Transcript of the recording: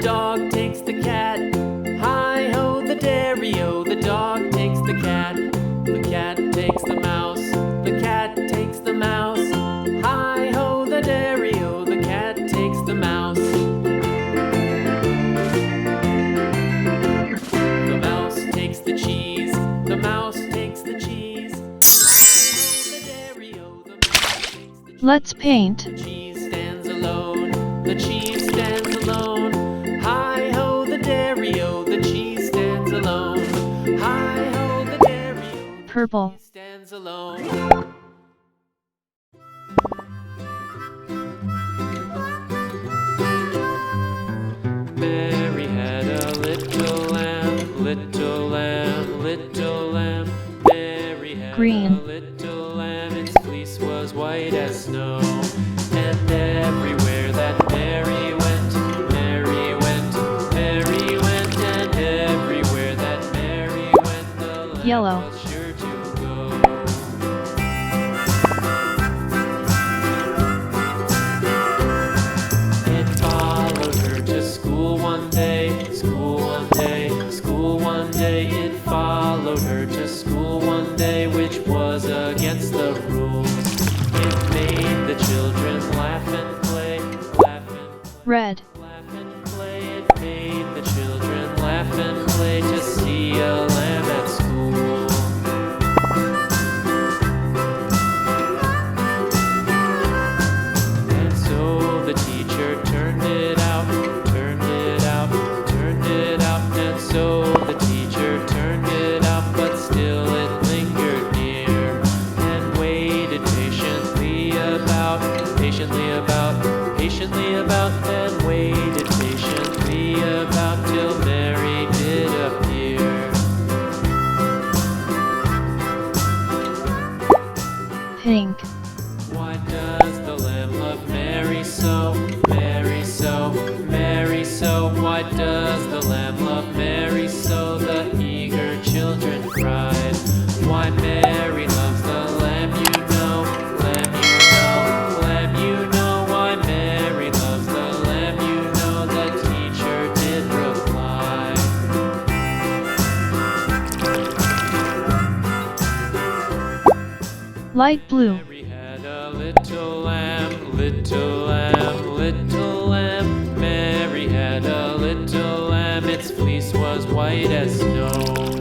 dog takes the cat. Hi-ho, the dairy-o, the dog takes the cat. The cat takes the mouse, the cat takes the mouse. Hi-ho, the dairy-o, the cat takes the mouse. The mouse takes the cheese, the mouse takes the cheese. Hi-ho, the dairy-o, the mouse takes the cheese. Let's paint. The cheese stands alone, the cheese stands alone. Hi-ho, the dairy-o, the cheese stands alone. Hi-ho, the dairy-o, Purple. the cheese stands alone. Mary had a little lamb, little lamb, little lamb. Mary had Green. a little lamb, its fleece was white as snow. And everywhere that Mary went, Mary went, Mary went. And everywhere that Mary went, the lamb Yellow. was sure to go. It followed her to school one day, school one day, school one day. It followed her to school one day, which was against the rules. It made the children laugh and play, laugh and play, Red. laugh and play. It made the children laugh and play to see a lamb at school. And so the teacher turned it out, turned it out, turned it out. And so the teacher turned it out, but still it lingered near and waited patiently about, patiently about, patiently about, and waited patiently about till Mary did appear. Pink. Why does the lamb love Mary so, Mary so, Mary so? Why does the lamb love Mary so? The eager children cried. Why Mary loves the lamb, you know, lamb, you know, lamb, you know. Why Mary loves the lamb, you know, the teacher did reply. Light blue. Mary had a little lamb, little lamb, little lamb. Mary had a little lamb, its fleece was white as snow.